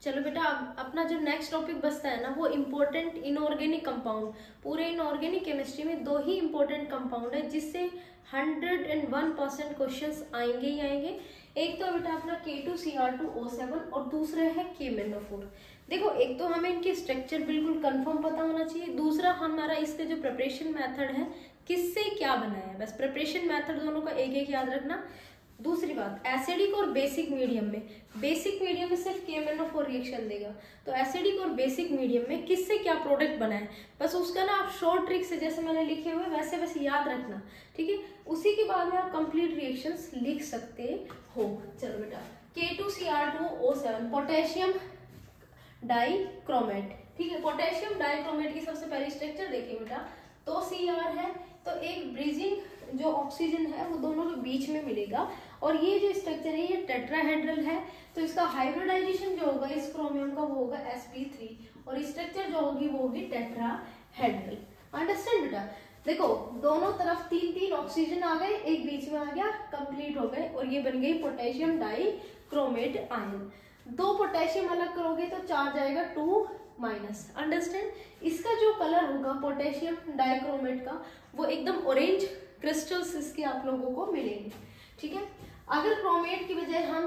चलो बेटा, अब अपना जो नेक्स्ट टॉपिक बचता है ना, वो इम्पोर्टेंट इनऑर्गेनिक कंपाउंड। पूरे इनऑर्गेनिक केमिस्ट्री में दो ही इम्पोर्टेंट कंपाउंड है जिससे 101% क्वेश्चंस आएंगे ही आएंगे। एक तो बेटा अपना K2Cr2O7 और दूसरा है KMnO4। देखो, एक तो हमें इनकी स्ट्रक्चर बिल्कुल कंफर्म पता होना चाहिए, दूसरा हमारा इसका जो प्रिपरेशन मेथड है किससे क्या बना है, बस प्रिपरेशन मेथड दोनों का एक एक याद रखना। दूसरी बात, एसिडिक और बेसिक मीडियम में सिर्फ KMnO4 रिएक्शन देगा, तो एसिडिक और बेसिक मीडियम में किससे क्या प्रोडक्ट बना है, बस उसका ना आप शॉर्ट ट्रिक से जैसे मैंने लिखे हुए वैसे बस याद रखना, ठीक है। उसी के बाद में आप कंप्लीट रिएक्शंस लिख सकते हो। चलो बेटा, K2Cr2O7 पोटेशियम डाइक्रोमेट, ठीक है। पोटेशियम डाइक्रोमेट की सबसे पहली स्ट्रक्चर देखिए बेटा, तो Cr है तो एक ब्रिजिंग जो ऑक्सीजन है वो दोनों के बीच में मिलेगा, और ये जो स्ट्रक्चर है ये टेट्राहेड्रल है, तो इसका हाइब्रिडाइजेशन जो होगा इस क्रोमियम का वो होगा sp3, और स्ट्रक्चर जो होगी वो होगी टेट्राहेड्रल। अंडरस्टैंड बेटा? देखो, दोनों तरफ तीन तीन ऑक्सीजन आ गए, एक बीच में आ गया, कंप्लीट हो गए, और ये बन गई पोटेशियम डाइक्रोमेट आयन। दो पोटेशियम अलग करोगे तो चार्ज आएगा 2 माइनस। अंडरस्टैंड? इसका जो कलर होगा पोटेशियम डाइक्रोमेट का वो एकदम ऑरेंज क्रिस्टल्स इसके आप लोगों को मिलेंगे, ठीक है। अगर क्रोमेट की बजाय हम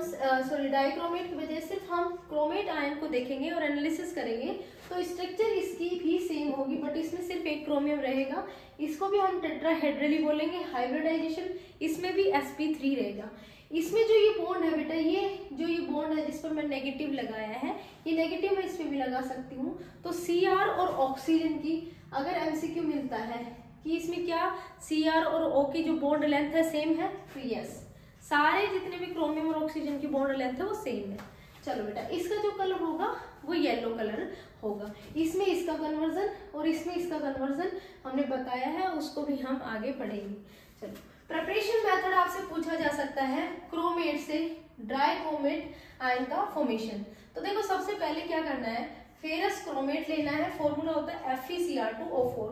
डाइक्रोमेट की बजाय सिर्फ हम क्रोमेट आयन को देखेंगे और एनालिसिस करेंगे तो स्ट्रक्चर इसकी भी सेम होगी, बट इसमें सिर्फ एक क्रोमियम रहेगा, इसको भी हम टेट्राहेड्रली बोलेंगे। हाइब्रिडाइजेशन इसमें भी sp3 रहेगा। इसमें जो ये बॉन्ड है बेटा, ये जो ये बॉन्ड है जिस पर मैं नेगेटिव लगाया है, ये नेगेटिव मैं इस पे भी लगा सकती हूँ। तो Cr और ऑक्सीजन की अगर MCQ मिलता है कि इसमें क्या Cr और O की जो बॉन्ड लेंथ है सेम है, तो यस, सारे जितने भी क्रोमियम और ऑक्सीजन की बॉन्ड लेंथ है वो सेम है। चलो बेटा, इसका जो कलर होगा वो येलो कलर होगा। इसमें इसका कन्वर्जन और इसमें इसका कन्वर्जन हमने बताया है, उसको भी हम आगे पढ़ेंगे। चलो, प्रिपरेशन मेथड आपसे पूछा जा सकता है क्रोमेट से ड्राइक्रोमेट आयन का फॉर्मेशन। तो देखो, सबसे पहले क्या करना है, फेरस क्रोमेट लेना है, फॉर्मूला होता है FeCr2O4,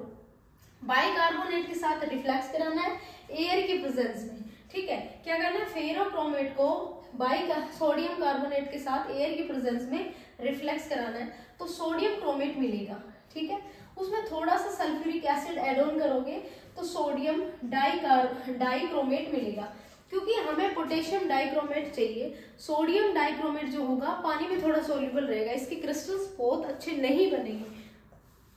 बाइकार्बोनेट के साथ रिफ्लेक्स कराना है एयर की प्रेजेंस में, ठीक है। क्या करना है, फेरोक्रोमेट को सोडियम कार्बोनेट के साथ एयर की प्रेजेंस में रिफ्लेक्स कराना है, तो सोडियम क्रोमेट मिलेगा, ठीक है। उसमें थोड़ा सा सल्फ्यूरिक एसिड ऐड ऑन करोगे तो सोडियम डाइक्रोमेट मिलेगा। क्योंकि हमें पोटेशियम डाइक्रोमेट चाहिए, सोडियम डाइक्रोमेट जो होगा पानी में थोड़ा सोल्यूबल रहेगा, इसके क्रिस्टल्स बहुत अच्छे नहीं बनेंगे,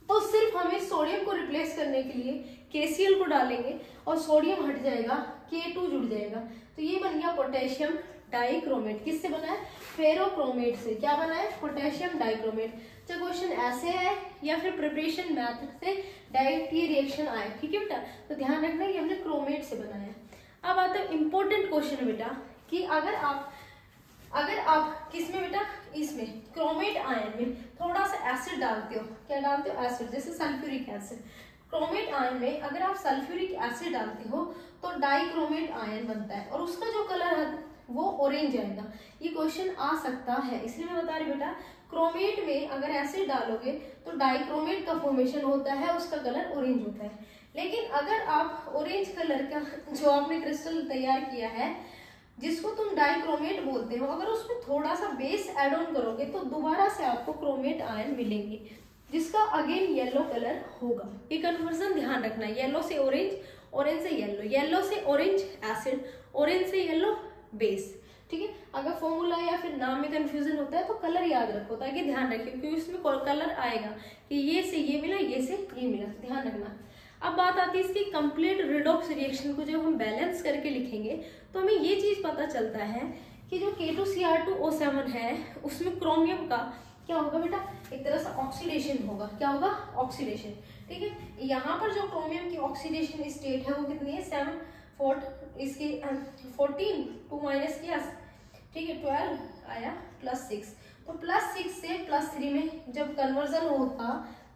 तो सिर्फ हमें सोडियम को रिप्लेस करने के लिए KCl को डालेंगे और सोडियम हट जाएगा, K2 जुड़ जाएगा, तो ये बन गया पोटेशियम डाइक्रोमेट। किससे बना है, फेरोक्रोमेट से। क्या बना है, पोटेशियम डाइक्रोमेट। चाहे क्वेश्चन ऐसे है या फिर प्रिपरेशन मेथड से डायरेक्ट ये रिएक्शन आए, ठीक है बेटा, तो ध्यान रखना कि हमने क्रोमेट से बनाया। अब आता है इंपॉर्टेंट क्वेश्चन बेटा, कि अगर आप किसमें बेटा, इसमें क्रोमेट आयन में थोड़ा सा एसिड डालते हो, क्या डालते हो, एसिड, जैसे सल्फ्यूरिक एसिड। क्रोमेट आयन में अगर आप सल्फ्यूरिक एसिड डालते हो तो डाइक्रोमेट आयन बनता है, और उसका जो कलर है वो ऑरेंज आएगा। ये क्वेश्चन आ सकता है, इसलिए मैं बता रही बेटा, क्रोमेट में अगर एसिड डालोगे तो डाइक्रोमेट का फॉर्मेशन होता है, उसका कलर ऑरेंज होता है। लेकिन अगर आप ऑरेंज कलर का जो आपने क्रिस्टल तैयार किया है जिसको तुम डाइक्रोमेट बोलते हो, अगर उसमें थोड़ा सा बेस ऐड ऑन करोगे तो दोबारा से आपको क्रोमेट आयन मिलेंगे, जिसका अगेन येलो कलर होगा। ये कन्वर्जन ध्यान रखना, येलो से ऑरेंज, ऑरेंज से येलो, येलो से ऑरेंज एसिड, ऑरेंज से येलो बेस, ठीक है। अगर फॉर्मूला या फिर नाम में कंफ्यूजन होता है तो कलर याद रखो, ताकि ध्यान रखिए, क्योंकि इसमें कलर आएगा कि ये से ये मिला, ये से ये मिला, ध्यान रखना। अब बात आती है इसकी कंप्लीट रिडॉक्स रिएक्शन को जब हम बैलेंस करके लिखेंगे तो हमें ये चीज पता चलता है कि जो K2Cr2O7 है उसमें क्रोमियम का क्या होगा बेटा, एक तरह से ऑक्सीडेशन होगा। क्या होगा, ऑक्सीडेशन, ठीक है। यहाँ पर जो क्रोमियम की ऑक्सीडेशन स्टेट है वो कितनी है, 14, 2 माइनस किया, ठीक है, 12 आया, +6, तो +6 से +3 में जब कन्वर्जन होता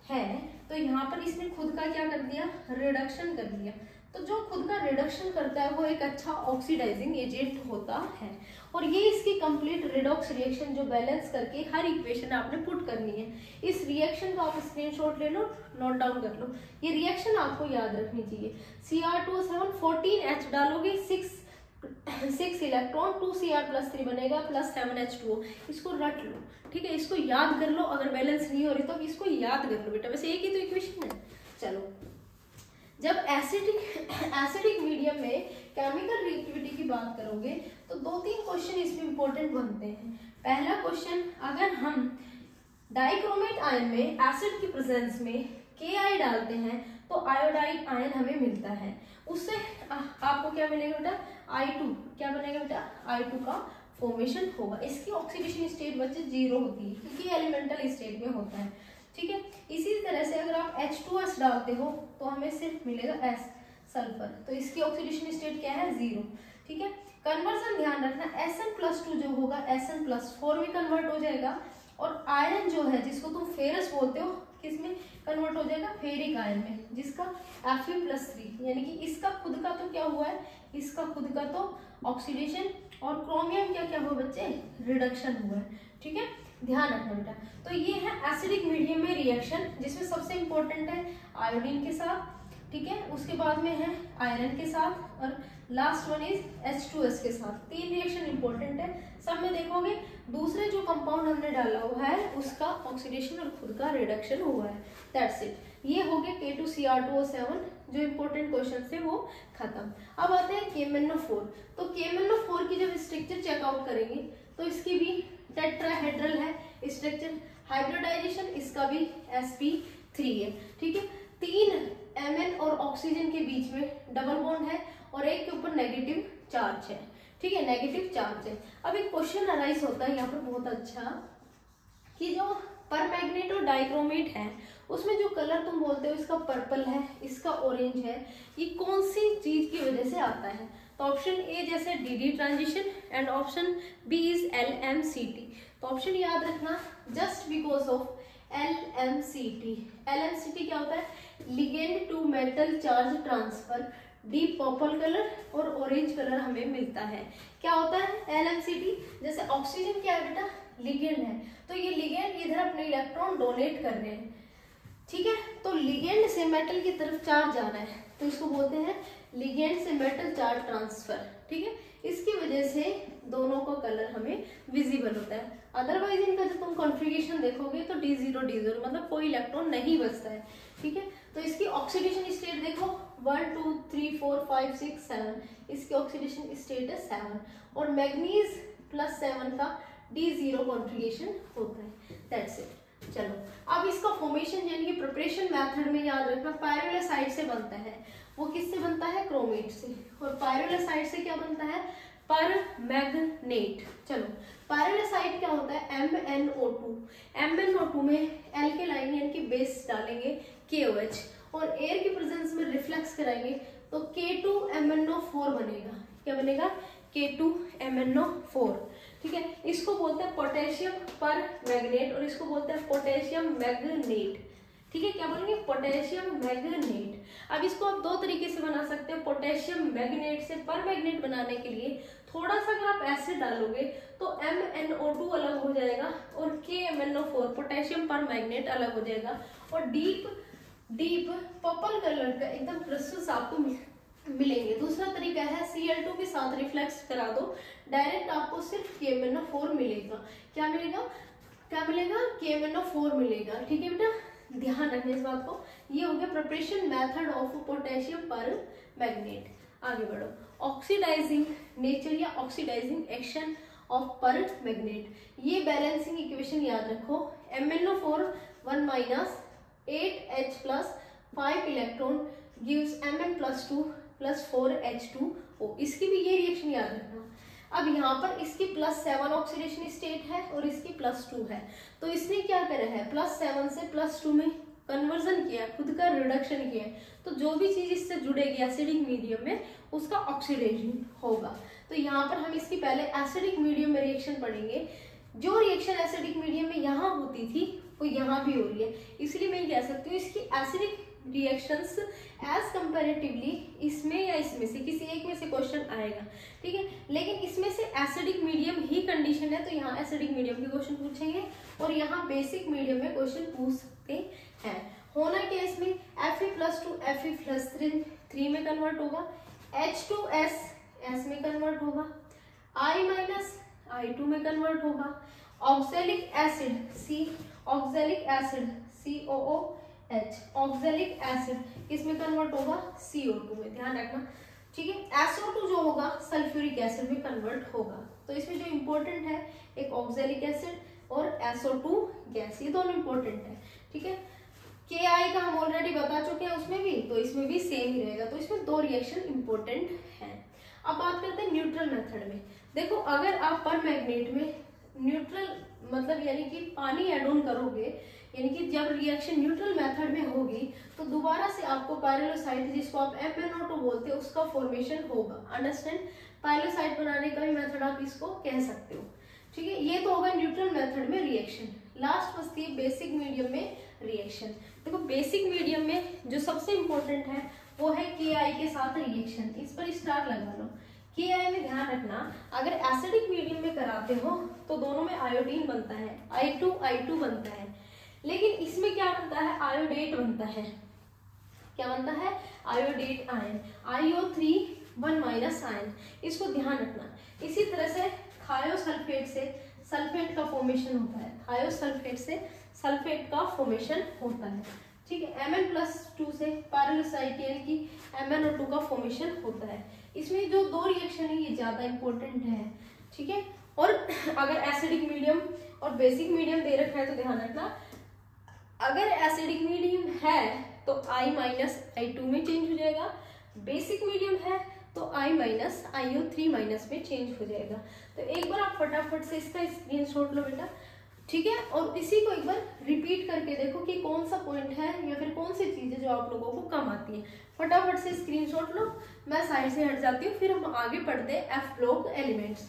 है तो यहाँ पर इसने खुद का क्या कर दिया, रिडक्शन कर दिया। तो जो खुद का रिडक्शन करता है वो एक अच्छा ऑक्सीडाइजिंग एजेंट होता है, और ये इसकी कंप्लीट रिडॉक्स रिएक्शन जो बैलेंस करके हर इक्वेशन आपने पुट करनी है। इस रिएक्शन का आप स्क्रीनशॉट ले लो, नोट डाउन कर लो, ये रिएक्शन आपको याद रखनी चाहिए। Cr2O7 14H डालोगे, 6 6 इलेक्ट्रॉन 2Cr+3 बनेगा प्लस 7H2O। इसको रट लो, ठीक है, इसको याद कर लो। अगर बैलेंस नहीं हो रही तो इसको याद कर लो बेटा, वैसे एक ही तो इक्वेशन है। चलो, जब एसिडिक मीडियम में केमिकल रिएक्टिविटी की बात करोगे तो 2-3 क्वेश्चन इसमें इंपॉर्टेंट बनते हैं। पहला क्वेश्चन, अगर हम डाइक्रोमेट आयन में एसिड की प्रेजेंस में Ki डालते हैं तो आयोडाइड आयन हमें मिलता है। उससे आपको क्या मिलेगा बेटा, I2। क्या बनेगा बेटा, I2 का फॉर्मेशन होगा। इसकी ऑक्सीडेशन स्टेट बच्चे 0 होती है क्योंकि एलिमेंटल स्टेट में होता है, ठीक है। इसी तरह से अगर आप H2S डालते हो तो हमें सिर्फ मिलेगा S, सल्फर, तो इसकी ऑक्सीडेशन स्टेट क्या है, 0, ठीक है। कन्वर्जन ध्यान रखना, Sn+2 जो होगा Sn+4 में कन्वर्ट हो जाएगा, और आयरन जो है जिसको तुम फेरस बोलते हो किसमें कन्वर्ट हो जाएगा, फेरिक आयन में, जिसका Fe+3, यानी कि इसका खुद का तो क्या हुआ है, इसका खुद का तो ऑक्सीडेशन, और क्रोमियम क्या क्या हुआ बच्चे, रिडक्शन हुआ है, ठीक है, ध्यान रखना बेटा। तो ये है एसिडिक मीडियम में रिएक्शन, जिसमें सबसे इंपॉर्टेंट है आयोडीन के साथ, ठीक है, उसके बाद में है आयरन के साथ, और लास्ट वन इज H2S के साथ। 3 रिएक्शन इंपॉर्टेंट है। सब में देखोगे दूसरे जो कंपाउंड हमने डाला हुआ है उसका ऑक्सीडेशन और खुद का रिडक्शन हुआ है, दैट्स इट। ये हो गया K2Cr2O7, जो इंपॉर्टेंट क्वेश्चन थे वो खत्म। अब आते हैं KMnO4। तो KMnO4 की जब स्ट्रक्चर चेकआउट करेंगे तो इसकी भी टेट्राहेड्रल है स्ट्रक्चर, हाइब्रिडाइजेशन इसका भी sp3 है, ठीक है। 3 Mn और ऑक्सीजन के बीच में डबल बॉन्ड है और एक के ऊपर नेगेटिव चार्ज है, ठीक है, नेगेटिव चार्ज है। अब एक क्वेश्चन अराइज होता है यहाँ पर बहुत अच्छा, कि जो परमैग्नेट और डाइक्रोमेट है उसमें जो कलर तुम बोलते हो इसका पर्पल है, इसका ऑरेंज है, ये कौन सी चीज की वजह से आता है? तो ऑप्शन ए जैसे d transition and option B is LMCT। तो ऑप्शन याद रखना, just because of LMCT। LMCT क्या होता है, ligand to metal charge transfer, deep purple colour और ऑरेंज कलर हमें मिलता है। क्या होता है LMCT? जैसे ऑक्सीजन क्या है बेटा, लिगेंड है, तो ये लिगेंड इधर अपने इलेक्ट्रॉन डोनेट कर रहे हैं, ठीक है, तो लिगेंड से मेटल की तरफ चार्ज जाना है तो इसको बोलते हैं लिगेंड से मेटल चार्ज ट्रांसफर, ठीक है। इसकी वजह से दोनों का कलर हमें विजिबल होता है। अदरवाइज इनका जब तुम कॉन्फ़िगरेशन देखोगे तो D0 मतलब कोई इलेक्ट्रॉन नहीं बचता है, ठीक है। तो इसकी ऑक्सीडेशन स्टेट देखो 1 2 3 4 5 6 7, इसकी ऑक्सीडेशन स्टेट है 7, और मैग्नीज +7 का D0 कॉन्फ़िगरेशन होता है, दैट्स इट। चलो, अब इसका फॉर्मेशन यानी कि प्रिपरेशन मेथड में याद रखना, पायरोलेसाइड से बनता है। वो किससे बनता है, क्रोमेट से, और पायरोलेसाइड से क्या बनता है, परमैग्नेट। चलो, पायरोलेसाइड क्या होता है, MnO2। MnO2 में एल्केलाइन यानी कि बेस डालेंगे KOH, और एयर की प्रेजेंस में रिफ्लेक्स कराएंगे तो K2MnO4 बनेगा। क्या बनेगा, K2MnO4, ठीक है। इसको बोलते हैं पोटेशियम परमैग्नेट और इसको बोलते हैं पोटेशियम मैग्नेट, ठीक है। क्या बोलेंगे, पोटेशियम मैग्नेट। अब इसको आप 2 तरीके से बना सकते हैं। पोटेशियम मैग्नेट से परमैग्नेट बनाने के लिए थोड़ा सा अगर आप एसिड डालोगे तो MnO2 अलग हो जाएगा और KMnO4 पोटेशियम परमैग्नेट अलग हो जाएगा, और डीप पर्पल कलर का एकदम क्रिस्टल्स आपको मिलेंगे। दूसरा तरीका है Cl2 के साथ रिफ्लेक्स करा दो, डायरेक्ट आपको सिर्फ KMnO4 मिलेगा। क्या मिलेगा, क्या मिलेगा, KMnO4 मिलेगा, ठीक है बेटा, ध्यान रखना इस बात को। ये हो गया प्रिपरेशन मेथड ऑफ पोटेशियम परमैग्नेट। आगे बढ़ो, ऑक्सीडाइजिंग नेचर या ऑक्सीडाइजिंग एक्शन ऑफ परमैग्नेट। ये बैलेंसिंग इक्वेशन याद रखो, MnO4 1 8H+ 5 electron gives Mn+2 + 4H2O। इसकी भी ये रिएक्शन याद रखना। अब यहाँ पर इसकी +7 ऑक्सीडेशन स्टेट है और इसकी +2 है, तो इसने क्या करा है, +7 से +2 में कन्वर्जन किया, खुद का रिडक्शन किया, तो जो भी चीज इससे जुड़ेगी एसिडिक मीडियम में उसका ऑक्सीडेशन होगा। तो यहाँ पर हम इसकी पहले एसिडिक मीडियम में रिएक्शन पढ़ेंगे। जो रिएक्शन एसिडिक मीडियम में यहाँ होती थी वो यहाँ भी हो रही है, इसलिए मैं कह सकती हूँ इसकी एसिडिक रिएक्शंस एज कंपैरेटिवली इसमें या इसमें से किसी एक में से क्वेश्चन आएगा, ठीक है। लेकिन इसमें से एसिडिक मीडियम ही कंडीशन है तो यहाँ एसिडिक मीडियम के क्वेश्चन पूछेंगे और यहाँ बेसिक मीडियम में क्वेश्चन पूछ सकते हैं। होना क्या इसमें, Fe+2 Fe+3 में कन्वर्ट होगा, H2S S में कन्वर्ट होगा, I माइनस I2 में कन्वर्ट होगा, oxalic acid C, oxalic acid COOH, oxalic acid किसमें कन्वर्ट होगा, CO2 में, ध्यान रखना, ठीक है। SO2 जो होगा सल्फ्यूरिक एसिड में कन्वर्ट होगा। तो इसमें जो इम्पोर्टेंट है एक ऑक्सैलिक एसिड और SO2 गैस, ये दोनों इम्पोर्टेंट है, ठीक है। KI का हम ऑलरेडी बता चुके हैं उसमें भी, तो इसमें भी सेम ही रहेगा। तो इसमें दो रिएक्शन इम्पोर्टेंट है। अब बात करते हैं न्यूट्रल मेथड में। देखो अगर आप पर मैग्नेट में न्यूट्रल मतलब यानी कि पानी एड ऑन करोगे, यानी कि जब रिएक्शन न्यूट्रल मेथड में होगी तो दोबारा से आपको पायरोलोसाइट, जिसको आप MnO2 बोलते हैं, उसका फॉर्मेशन होगा। अंडरस्टैंड, पायरोलोसाइट बनाने का भी मेथड आप इसको कह सकते हो, ठीक है। ये तो होगा न्यूट्रल मेथड में रिएक्शन। लास्ट बचती है बेसिक मीडियम में रिएक्शन। देखो बेसिक मीडियम में जो सबसे इंपॉर्टेंट है वो है KI के साथ रिएक्शन। इस पर स्टार लगा लो। KI में ध्यान रखना, अगर एसिडिक मीडियम में कराते हो तो दोनों में आयोडीन बनता है, I2 बनता है, लेकिन इसमें क्या बनता है, आयोडेट बनता है। क्या बनता है, iodate ion, IO3 1 minus ion, इसको ध्यान रखना। इसी तरह से थायोसल्फेट से सल्फेट का फॉर्मेशन होता है, थायोसल्फेट से सल्फेट का फॉर्मेशन होता है, ठीक है। Mn+2 से पायरोलोसाइट यानी कि MnO2 का फॉर्मेशन होता है। इसमें जो दो रिएक्शन है ये ज्यादा इंपॉर्टेंट है, ठीक है। और अगर एसिडिक मीडियम और बेसिक मीडियम दे रखा है तो ध्यान रखना, अगर एसिडिक मीडियम है तो I माइनस I2 में चेंज हो जाएगा, बेसिक मीडियम है तो I माइनस IO3 माइनस में चेंज हो जाएगा। तो एक बार आप फटाफट से इसका स्क्रीनशॉट लो बेटा, ठीक है, और इसी को एक बार रिपीट करके देखो कि कौन सा पॉइंट है या फिर कौन सी चीजें जो आप लोगों को कम आती है। फटाफट से स्क्रीनशॉट लो, मैं साइड से हट जाती हूँ, फिर हम आगे पढ़ते हैं F ब्लॉक एलिमेंट्स।